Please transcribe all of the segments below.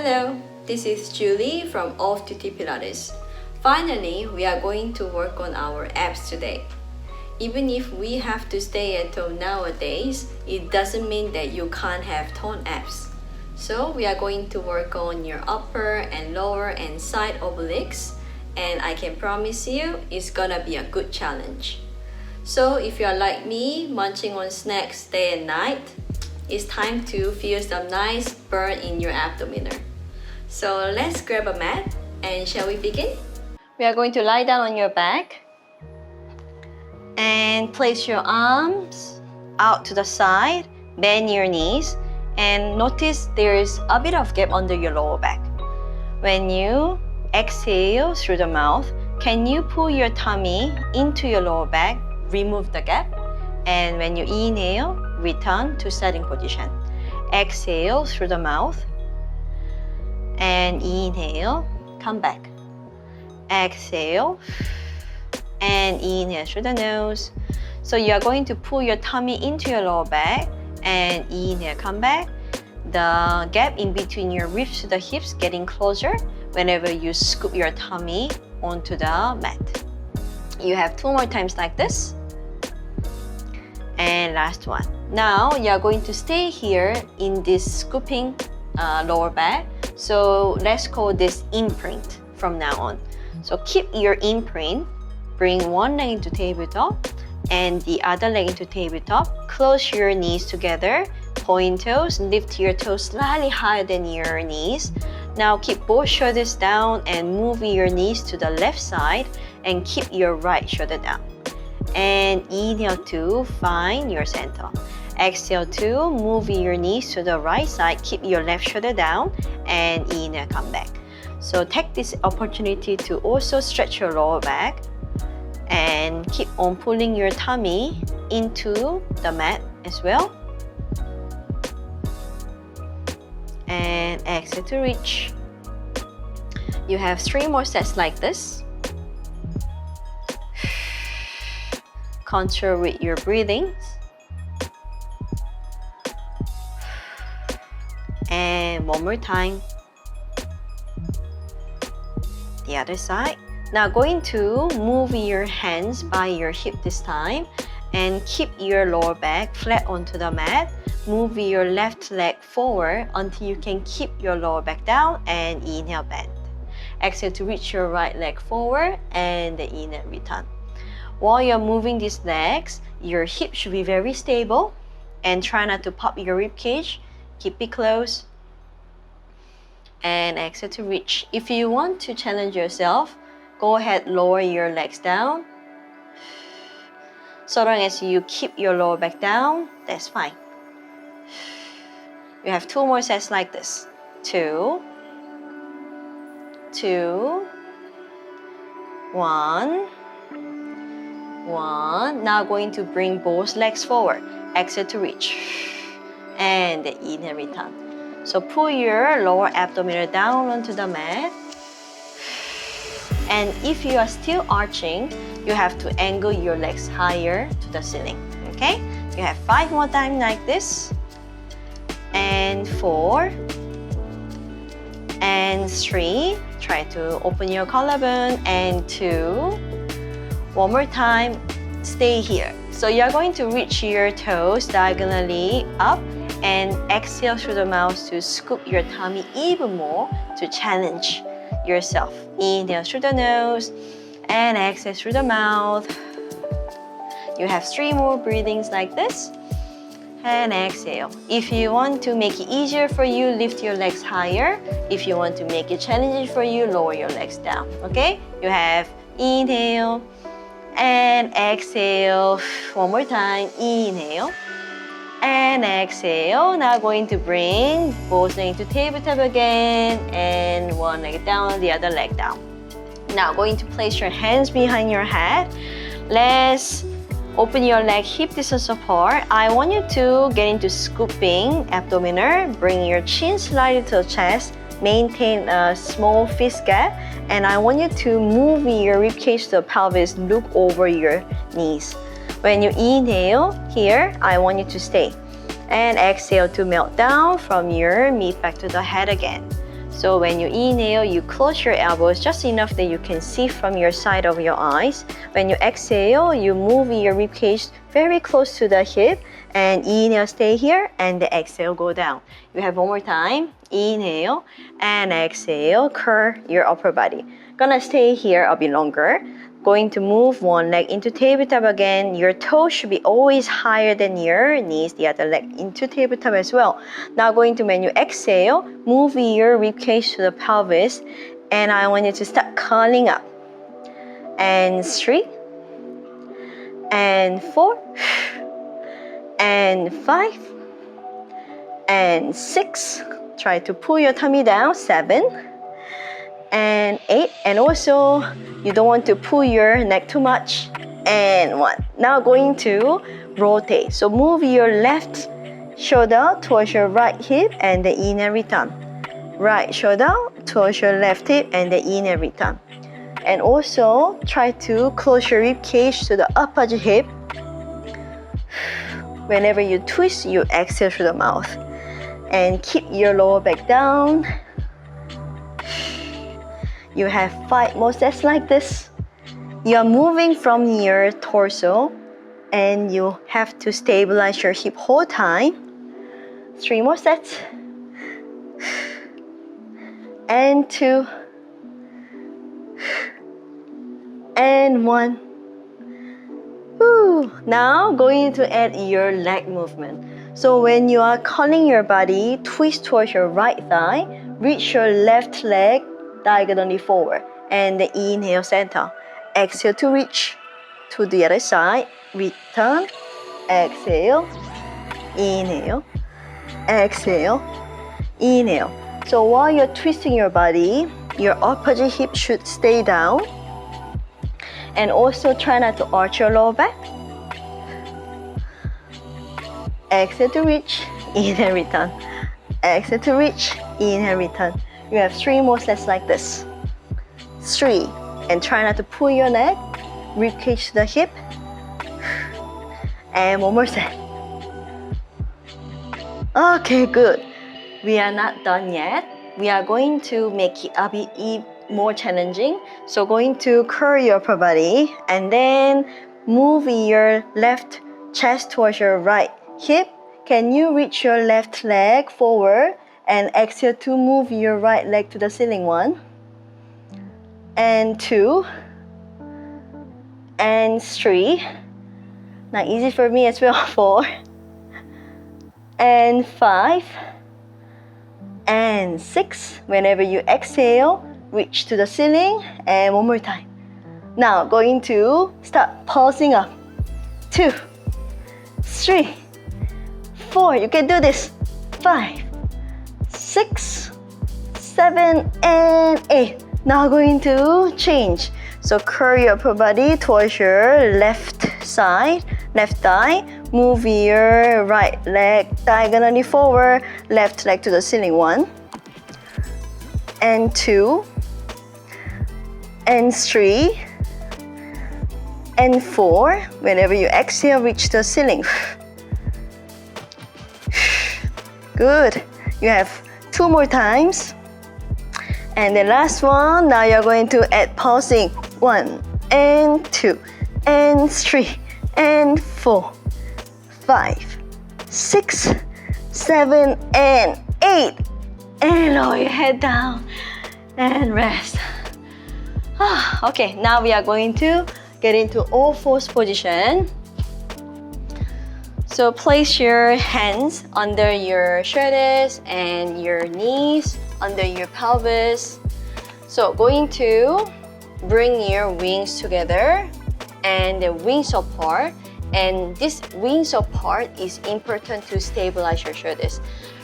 Hello, this is Julie from OFFDUTYPILATES. Finally, we are going to work on our abs today. Even if we have to stay at home nowadays, it doesn't mean that you can't have toned abs. So we are going to work on your upper and lower and side obliques, and I can promise you it's gonna be a good challenge. So if you are like me, munching on snacks day and night, it's time to feel some nice burn in your abdomen. So let's grab a mat and shall we begin? We are going to lie down on your back and place your arms out to the side, bend your knees, and notice there's a bit of gap under your lower back. When you exhale through the mouth, can you pull your tummy into your lower back, remove the gap, and when you inhale, return to starting position. Exhale through the mouth and inhale, come back. Exhale and inhale through the nose. So you are going to pull your tummy into your lower back and inhale, come back. The gap in between your ribs to the hips getting closer whenever you scoop your tummy onto the mat. You have 2 more times like this. And last one. Now you are going to stay here in this scooping lower back. So let's call this imprint from now on. So keep your imprint. Bring one leg into tabletop and the other leg into tabletop. Close your knees together. Point toes. Lift your toes slightly higher than your knees. Now keep both shoulders down and move your knees to the left side and keep your right shoulder down. And inhale to find your center. Exhale to move your knees to the right side. Keep your left shoulder down and inhale, come back. So take this opportunity to also stretch your lower back and keep on pulling your tummy into the mat as well. And exhale to reach. You have 3 more sets like this. Control with your breathings. And one more time. The other side. Now going to move your hands by your hip this time and keep your lower back flat onto the mat. Move your left leg forward until you can keep your lower back down and inhale, bend. Exhale to reach your right leg forward and the inhale, return. While you're moving these legs, your hips should be very stable and try not to pop your rib cage. Keep it close and exhale to reach. If you want to challenge yourself, go ahead, lower your legs down. So long as you keep your lower back down, that's fine. You have 2 more sets like this. 2, 2, 1. 1. Now going to bring both legs forward. Exhale to reach. And the inhale, return. So pull your lower abdomen down onto the mat. And if you are still arching, you have to angle your legs higher to the ceiling. Okay? You have 5 more times like this. And 4. And 3. Try to open your collarbone. And 2. One more time, stay here. So you're going to reach your toes diagonally up and exhale through the mouth to scoop your tummy even more to challenge yourself. Inhale through the nose and exhale through the mouth. You have 3 more breathings like this. And exhale. If you want to make it easier for you, lift your legs higher. If you want to make it challenging for you, lower your legs down. Okay? You have inhale and exhale. One more time. Inhale and exhale. Now going to bring both legs to tabletop again and one leg down, the other leg down. Now going to place your hands behind your head. Let's open your leg hip distance apart. I want you to get into scooping abdomen. Bring your chin slightly to the chest. Maintain a small fist gap. And I want you to move your ribcage to the pelvis. Look over your knees. When you inhale here, I want you to stay. And exhale to melt down from your mid back to the head again. So when you inhale, you close your elbows just enough that you can see from your side of your eyes. When you exhale, you move your ribcage very close to the hip, and inhale, stay here, and the exhale, go down. You have one more time. Inhale and exhale, curl your upper body. Gonna stay here a bit longer. Going to move one leg into tabletop again. Your toes should be always higher than your knees. The other leg into tabletop as well. Now going to, when you exhale, move your ribcage to the pelvis. And I want you to start curling up. And 3. And 4. And 5. And 6. Try to pull your tummy down. 7. And 8. And also, you don't want to pull your neck too much. And 1. Now going to rotate. So move your left shoulder towards your right hip and the inhale, return. Right shoulder towards your left hip and the inhale, return. And also try to close your rib cage to the opposite hip. Whenever you twist, you exhale through the mouth. And keep your lower back down. You have 5 more sets like this. You are moving from your torso and you have to stabilize your hip whole time. 3 more sets. And 2. And 1. Woo. Now going to add your leg movement. So when you are curling your body, twist towards your right thigh, reach your left leg diagonally forward, and the inhale, center. Exhale to reach to the other side, return, exhale, inhale, exhale, inhale. So while you're twisting your body, your opposite hip should stay down, and also try not to arch your lower back. Exhale to reach, inhale, return. Exhale to reach, inhale, return. You have 3 more sets like this. 3. And try not to pull your neck. Rib cage to the hip. And 1 more set. Okay, good. We are not done yet. We are going to make it a bit more challenging. So going to curl your upper body and then move your left chest towards your right hip. Can you reach your left leg forward and exhale to move your right leg to the ceiling? 1 and 2 and 3. Not easy for me as well. 4 and 5 and 6. Whenever you exhale, reach to the ceiling, and 1 more time. Now going to start pulsing up. 2, 3, 4. You can do this. 5, 6, 7, and 8. Now going to change. So curl your upper body towards your left side, left thigh. Move your right leg diagonally forward, left leg to the ceiling. 1 and 2 and 3 and 4. Whenever you exhale, reach the ceiling. Good. You have 2 more times. And the last one, now you're going to add pulsing. 1 and 2 and 3 and 4, 5, 6, 7, and 8. And lower your head down and rest. Okay, now we are going to get into all fours position. So place your hands under your shoulders and your knees, under your pelvis. So going to bring your wings together and the wings apart. And this wings apart is important to stabilize your shoulders.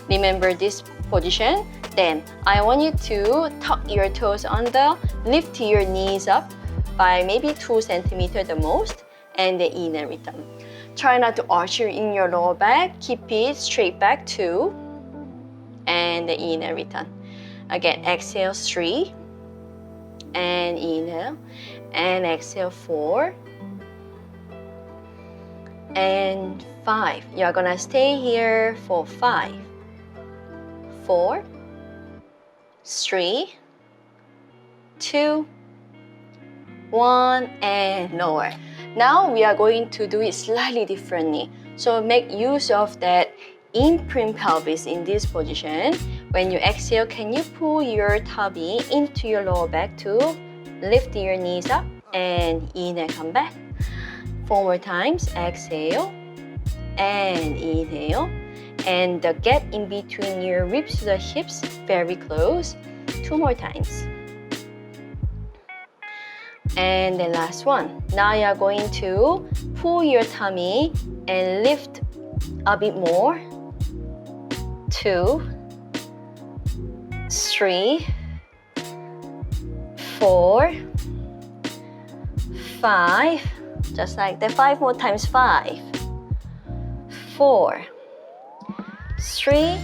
Remember this position. Then I want you to tuck your toes under, lift your knees up by maybe 2 centimeters the most, and the inhale, return. Try not to arch in your lower back. Keep it straight back. 2 and the inhale, return. Again, exhale 3 and inhale, and exhale 4 and 5. You're gonna stay here for 5, 4 3, 2, 1, and lower. Now we are going to do it slightly differently. So make use of that imprint pelvis in this position. When you exhale, can you pull your tummy into your lower back to lift your knees up and inhale, come back. 4 more times. Exhale and inhale. And the gap in between your ribs to the hips, very close. 2 more times. And the last one. Now you are going to pull your tummy and lift a bit more. 2, 3, 4, 5. Just like that. 5 more times. 5, 4, 3,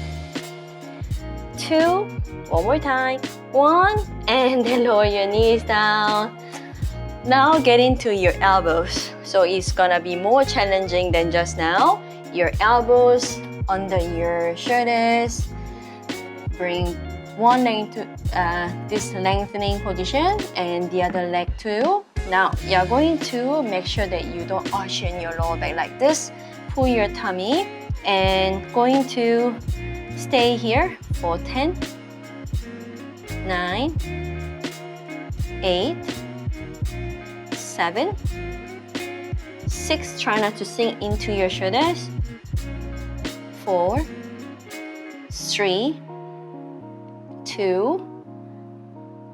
2. One more time. 1, and then lower your knees down. Now get into your elbows. So it's gonna be more challenging than just now. Your elbows under your shoulders. Bring one leg to this lengthening position and the other leg too. Now you're going to make sure that you don't arch in your lower back like this. Pull your tummy and going to stay here for 10, 9, 8, 7, 6. Try not to sink into your shoulders. 4, 3, 2,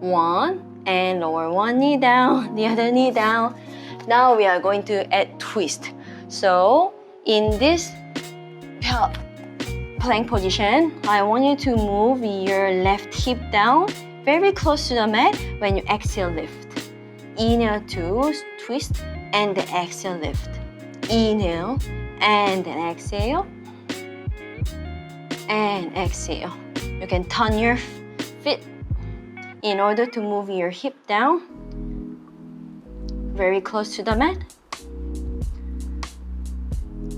1, and lower one knee down, the other knee down. Now we are going to add twist. So in this plank position, I want you to move your left hip down very close to the mat. When you exhale, lift. Inhale to twist and then exhale, lift. Inhale and then exhale and exhale. You can turn your feet in order to move your hip down very close to the mat.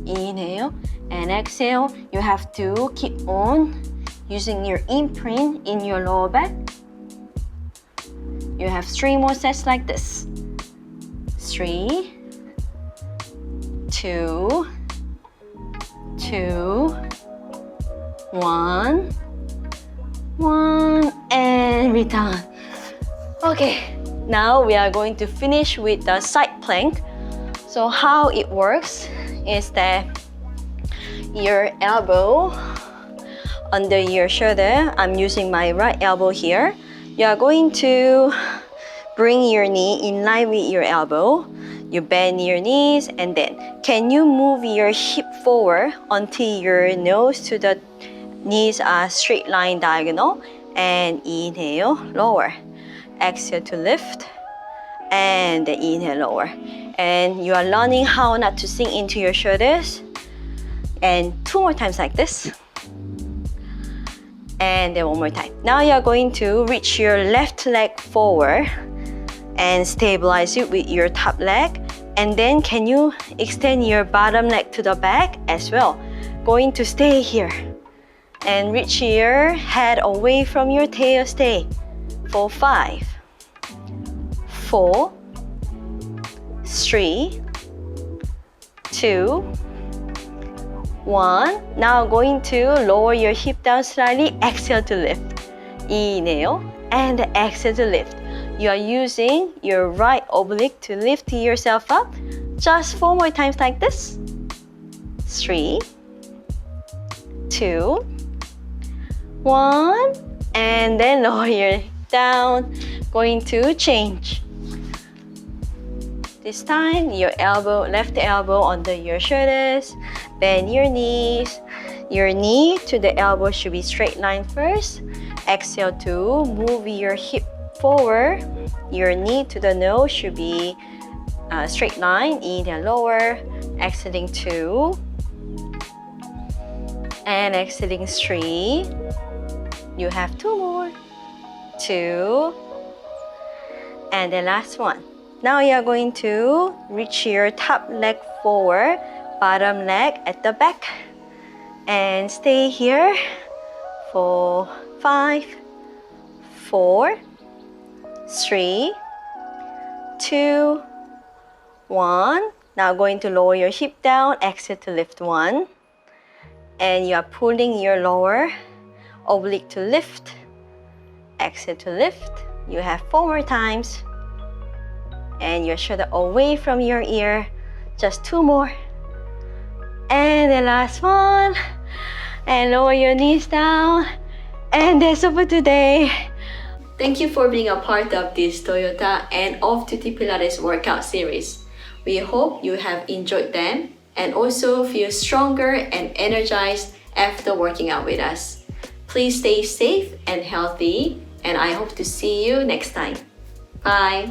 Inhale and exhale. You have to keep on using your imprint in your lower back. You have 3 more sets like this. 3, 2, 2, 1, 1, and return. Okay, now we are going to finish with the side plank. So how it works is that your elbow under your shoulder, I'm using my right elbow here. You are going to bring your knee in line with your elbow. You bend your knees and then can you move your hip forward until your nose to the knees are straight line diagonal, and inhale, lower. Exhale to lift and inhale, lower. And you are learning how not to sink into your shoulders. And 2 more times like this. And then 1 more time. Now you are going to reach your left leg forward and stabilize it with your top leg. And then can you extend your bottom leg to the back as well. Going to stay here. And reach your head away from your tail. Stay for 5, 4, 3, 2, 1. Now going to lower your hip down slightly. Exhale to lift. Inhale and exhale to lift. You are using your right oblique to lift yourself up. Just 4 more times like this. 3, 2, 1, and then lower your down. Going to change. This time, your elbow, left elbow under your shoulders. Bend your knees. Your knee to the elbow should be straight line first. Exhale to move your hip forward. Your knee to the nose should be straight line. Inhale, lower. Exhaling 2. And exhaling 3. You have 2 more. 2. And the last one. Now you are going to reach your top leg forward, bottom leg at the back. And stay here for 5, 4, 3, 2, 1. Now going to lower your hip down, exhale to lift 1. And you are pulling your lower oblique to lift, exhale to lift. You have 4 more times. And your shoulder away from your ear. Just 2 more. And the last one. And lower your knees down. And that's all for today. Thank you for being a part of this Toyota and Off-Duty Pilates workout series. We hope you have enjoyed them and also feel stronger and energized after working out with us. Please stay safe and healthy, and I hope to see you next time. Bye!